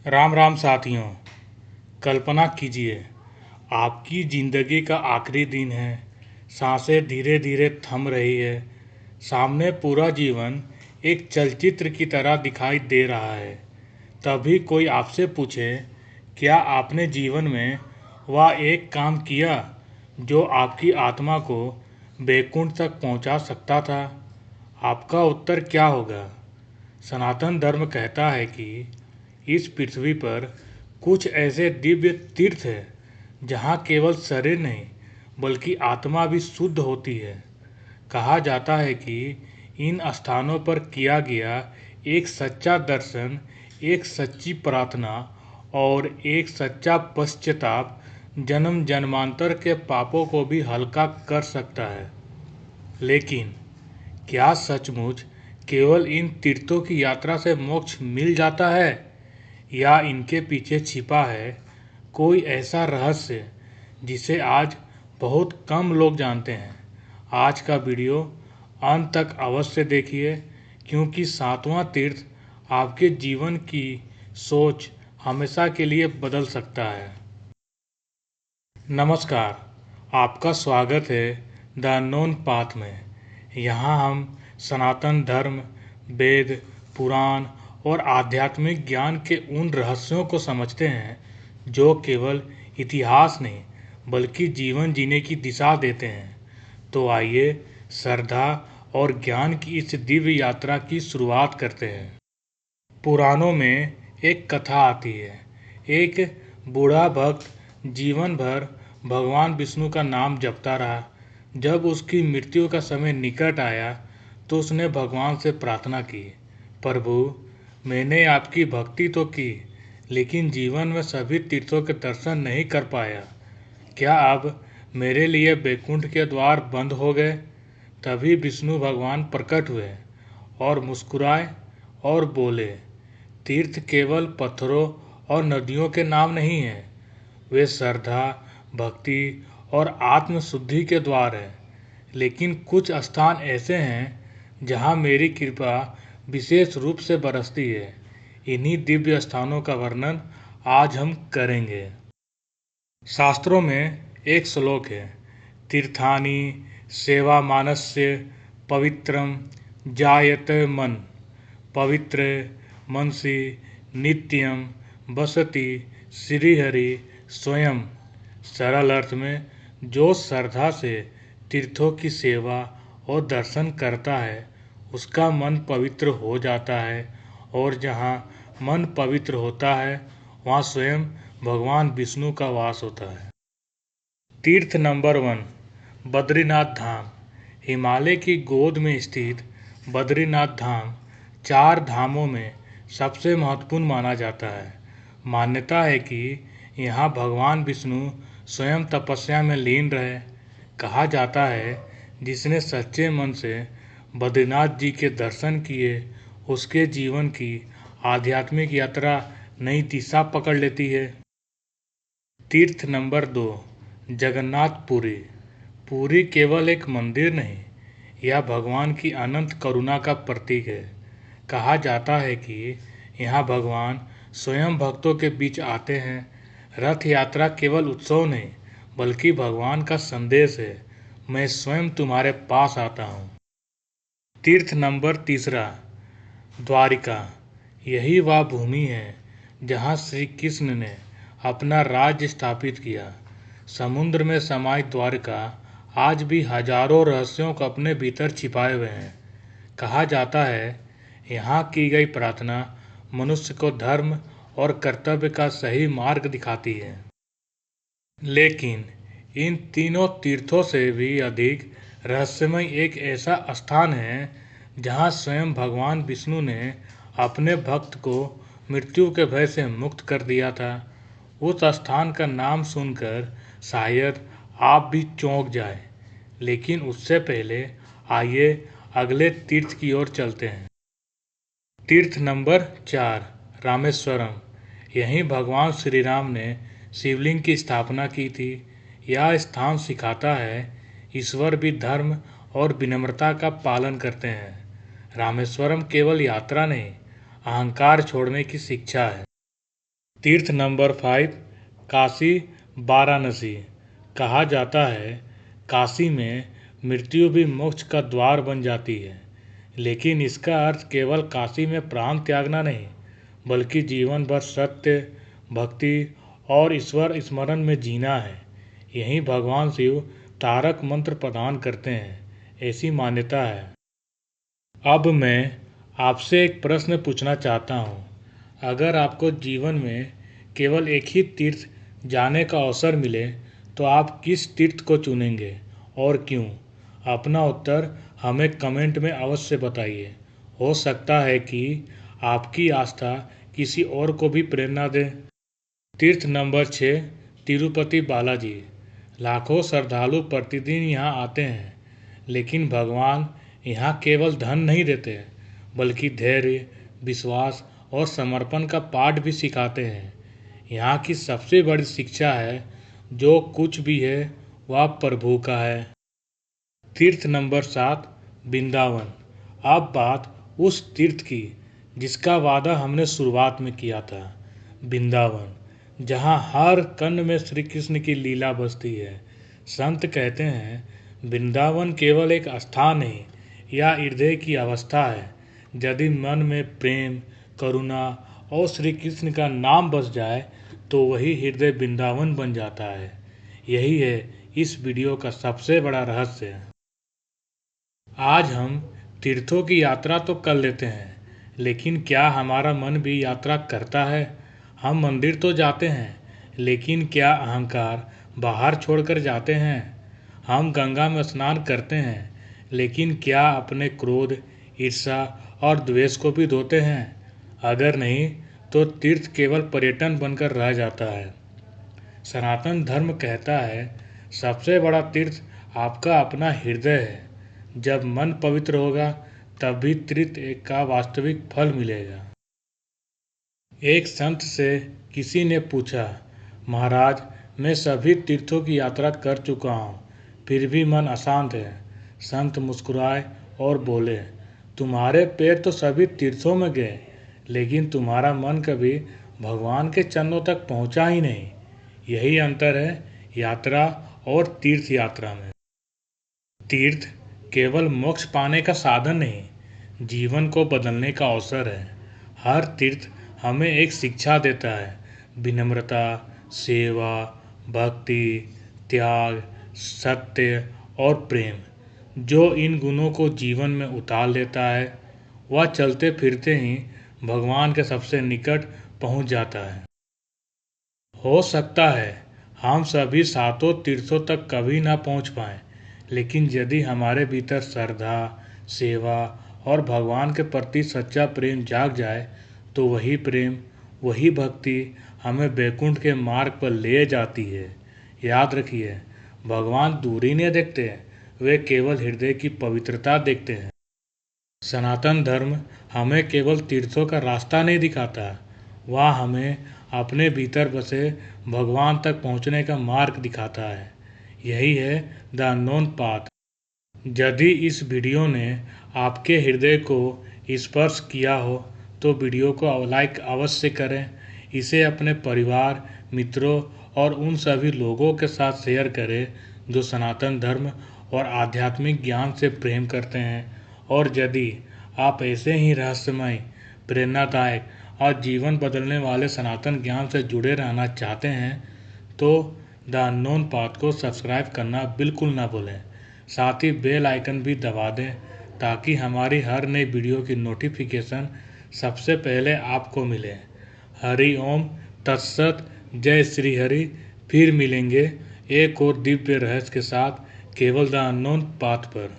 राम राम साथियों। कल्पना कीजिए, आपकी ज़िंदगी का आखिरी दिन है। सांसें धीरे धीरे थम रही है। सामने पूरा जीवन एक चलचित्र की तरह दिखाई दे रहा है। तभी कोई आपसे पूछे, क्या आपने जीवन में वह एक काम किया जो आपकी आत्मा को बैकुंठ तक पहुंचा सकता था? आपका उत्तर क्या होगा? सनातन धर्म कहता है कि इस पृथ्वी पर कुछ ऐसे दिव्य तीर्थ हैं जहाँ केवल शरीर नहीं बल्कि आत्मा भी शुद्ध होती है। कहा जाता है कि इन स्थानों पर किया गया एक सच्चा दर्शन, एक सच्ची प्रार्थना और एक सच्चा पश्चाताप जन्म जन्मांतर के पापों को भी हल्का कर सकता है। लेकिन क्या सचमुच केवल इन तीर्थों की यात्रा से मोक्ष मिल जाता है, या इनके पीछे छिपा है कोई ऐसा रहस्य जिसे आज बहुत कम लोग जानते हैं? आज का वीडियो अंत तक अवश्य देखिए, क्योंकि सातवां तीर्थ आपके जीवन की सोच हमेशा के लिए बदल सकता है। नमस्कार, आपका स्वागत है द अननोन पाथ में। यहाँ हम सनातन धर्म, वेद, पुराण और आध्यात्मिक ज्ञान के उन रहस्यों को समझते हैं जो केवल इतिहास नहीं बल्कि जीवन जीने की दिशा देते हैं। तो आइए श्रद्धा और ज्ञान की इस दिव्य यात्रा की शुरुआत करते हैं। पुराणों में एक कथा आती है। एक बूढ़ा भक्त जीवन भर भगवान विष्णु का नाम जपता रहा। जब उसकी मृत्यु का समय निकट आया तो उसने भगवान से प्रार्थना की, प्रभु, मैंने आपकी भक्ति तो की, लेकिन जीवन में सभी तीर्थों के दर्शन नहीं कर पाया। क्या अब मेरे लिए बैकुंठ के द्वार बंद हो गए? तभी विष्णु भगवान प्रकट हुए और मुस्कुराए और बोले, तीर्थ केवल पत्थरों और नदियों के नाम नहीं हैं, वे श्रद्धा, भक्ति और आत्म शुद्धि के द्वार हैं। लेकिन कुछ स्थान ऐसे हैं जहाँ मेरी कृपा विशेष रूप से बरसती है। इन्हीं दिव्य स्थानों का वर्णन आज हम करेंगे। शास्त्रों में एक श्लोक है, तीर्थानि सेवामानस्य पवित्रम जायते मन, पवित्र मनसि नित्यम बसति श्रीहरि स्वयं। सरल अर्थ में, जो श्रद्धा से तीर्थों की सेवा और दर्शन करता है उसका मन पवित्र हो जाता है, और जहाँ मन पवित्र होता है वहाँ स्वयं भगवान विष्णु का वास होता है। तीर्थ नंबर 1, बद्रीनाथ धाम। हिमालय की गोद में स्थित बद्रीनाथ धाम 4 धामों में सबसे महत्वपूर्ण माना जाता है। मान्यता है कि यहाँ भगवान विष्णु स्वयं तपस्या में लीन रहे। कहा जाता है, जिसने सच्चे मन से बद्रीनाथ जी के दर्शन किए उसके जीवन की आध्यात्मिक यात्रा नई दिशा पकड़ लेती है। तीर्थ नंबर 2, जगन्नाथपुरी। पुरी केवल एक मंदिर नहीं, यह भगवान की अनंत करुणा का प्रतीक है। कहा जाता है कि यहाँ भगवान स्वयं भक्तों के बीच आते हैं। रथ यात्रा केवल उत्सव नहीं बल्कि भगवान का संदेश है, मैं स्वयं तुम्हारे पास आता हूँ। तीर्थ नंबर 3, द्वारिका। यही वह भूमि है जहाँ श्री कृष्ण ने अपना राज्य स्थापित किया। समुद्र में समाई द्वारिका आज भी हजारों रहस्यों को अपने भीतर छिपाए हुए हैं। कहा जाता है, यहाँ की गई प्रार्थना मनुष्य को धर्म और कर्तव्य का सही मार्ग दिखाती है। लेकिन इन तीनों तीर्थों से भी अधिक रहस्यमय एक ऐसा स्थान है जहाँ स्वयं भगवान विष्णु ने अपने भक्त को मृत्यु के भय से मुक्त कर दिया था। उस स्थान का नाम सुनकर शायद आप भी चौंक जाए, लेकिन उससे पहले आइए अगले तीर्थ की ओर चलते हैं। तीर्थ नंबर 4, रामेश्वरम। यहीं भगवान श्री राम ने शिवलिंग की स्थापना की थी। यह स्थान सिखाता है ईश्वर भी धर्म और विनम्रता का पालन करते हैं। रामेश्वरम केवल यात्रा नहीं, अहंकार छोड़ने की शिक्षा है। तीर्थ नंबर 5, काशी वाराणसी। कहा जाता है काशी में मृत्यु भी मोक्ष का द्वार बन जाती है, लेकिन इसका अर्थ केवल काशी में प्राण त्यागना नहीं, बल्कि जीवन भर सत्य, भक्ति और ईश्वर स्मरण में जीना है। यहीं भगवान शिव तारक मंत्र प्रदान करते हैं, ऐसी मान्यता है। अब मैं आपसे एक प्रश्न पूछना चाहता हूँ। अगर आपको जीवन में केवल एक ही तीर्थ जाने का अवसर मिले तो आप किस तीर्थ को चुनेंगे और क्यों? अपना उत्तर हमें कमेंट में अवश्य बताइए। हो सकता है कि आपकी आस्था किसी और को भी प्रेरणा दे। तीर्थ नंबर 6, तिरुपति बालाजी। लाखों श्रद्धालु प्रतिदिन यहाँ आते हैं, लेकिन भगवान यहाँ केवल धन नहीं देते, बल्कि धैर्य, विश्वास और समर्पण का पाठ भी सिखाते हैं। यहाँ की सबसे बड़ी शिक्षा है, जो कुछ भी है वह प्रभु का है। तीर्थ नंबर 7, वृंदावन। अब बात उस तीर्थ की जिसका वादा हमने शुरुआत में किया था, वृंदावन, जहाँ हर कण में श्री कृष्ण की लीला बसती है। संत कहते हैं वृंदावन केवल एक स्थान नहीं या हृदय की अवस्था है। यदि मन में प्रेम, करुणा और श्री कृष्ण का नाम बस जाए तो वही हृदय वृंदावन बन जाता है। यही है इस वीडियो का सबसे बड़ा रहस्य। आज हम तीर्थों की यात्रा तो कर लेते हैं, लेकिन क्या हमारा मन भी यात्रा करता है? हम मंदिर तो जाते हैं, लेकिन क्या अहंकार बाहर छोड़कर जाते हैं? हम गंगा में स्नान करते हैं, लेकिन क्या अपने क्रोध, ईर्ष्या और द्वेष को भी धोते हैं? अगर नहीं तो तीर्थ केवल पर्यटन बनकर रह जाता है। सनातन धर्म कहता है सबसे बड़ा तीर्थ आपका अपना हृदय है। जब मन पवित्र होगा तभी तीर्थ का वास्तविक फल मिलेगा। एक संत से किसी ने पूछा, महाराज, मैं सभी तीर्थों की यात्रा कर चुका हूँ, फिर भी मन अशांत है। संत मुस्कुराए और बोले, तुम्हारे पैर तो सभी तीर्थों में गए, लेकिन तुम्हारा मन कभी भगवान के चरणों तक पहुँचा ही नहीं। यही अंतर है यात्रा और तीर्थ यात्रा में। तीर्थ केवल मोक्ष पाने का साधन नहीं, जीवन को बदलने का अवसर है। हर तीर्थ हमें एक शिक्षा देता है, विनम्रता, सेवा, भक्ति, त्याग, सत्य और प्रेम। जो इन गुणों को जीवन में उतार लेता है वह चलते फिरते ही भगवान के सबसे निकट पहुंच जाता है। हो सकता है हम सभी सातों तीर्थों तक कभी ना पहुंच पाएं, लेकिन यदि हमारे भीतर श्रद्धा, सेवा और भगवान के प्रति सच्चा प्रेम जाग जाए तो वही प्रेम, वही भक्ति हमें वैकुंठ के मार्ग पर ले जाती है। याद रखिए, भगवान दूरी नहीं देखते, वे केवल हृदय की पवित्रता देखते हैं। सनातन धर्म हमें केवल तीर्थों का रास्ता नहीं दिखाता, वह हमें अपने भीतर बसे भगवान तक पहुंचने का मार्ग दिखाता है। यही है द अननोन पाथ। यदि इस वीडियो ने आपके हृदय को स्पर्श किया हो तो वीडियो को लाइक अवश्य करें। इसे अपने परिवार, मित्रों और उन सभी लोगों के साथ शेयर करें जो सनातन धर्म और आध्यात्मिक ज्ञान से प्रेम करते हैं। और यदि आप ऐसे ही रहस्यमय, प्रेरणादायक और जीवन बदलने वाले सनातन ज्ञान से जुड़े रहना चाहते हैं तो द अननोन पाथ को सब्सक्राइब करना बिल्कुल ना भूलें। साथ ही बेल आइकन भी दबा दें ताकि हमारी हर नई वीडियो की नोटिफिकेशन सबसे पहले आपको मिले। हरि ओम तत्सत। जय श्री हरि। फिर मिलेंगे एक और दिव्य रहस्य के साथ केवल द अननोन पाथ पर।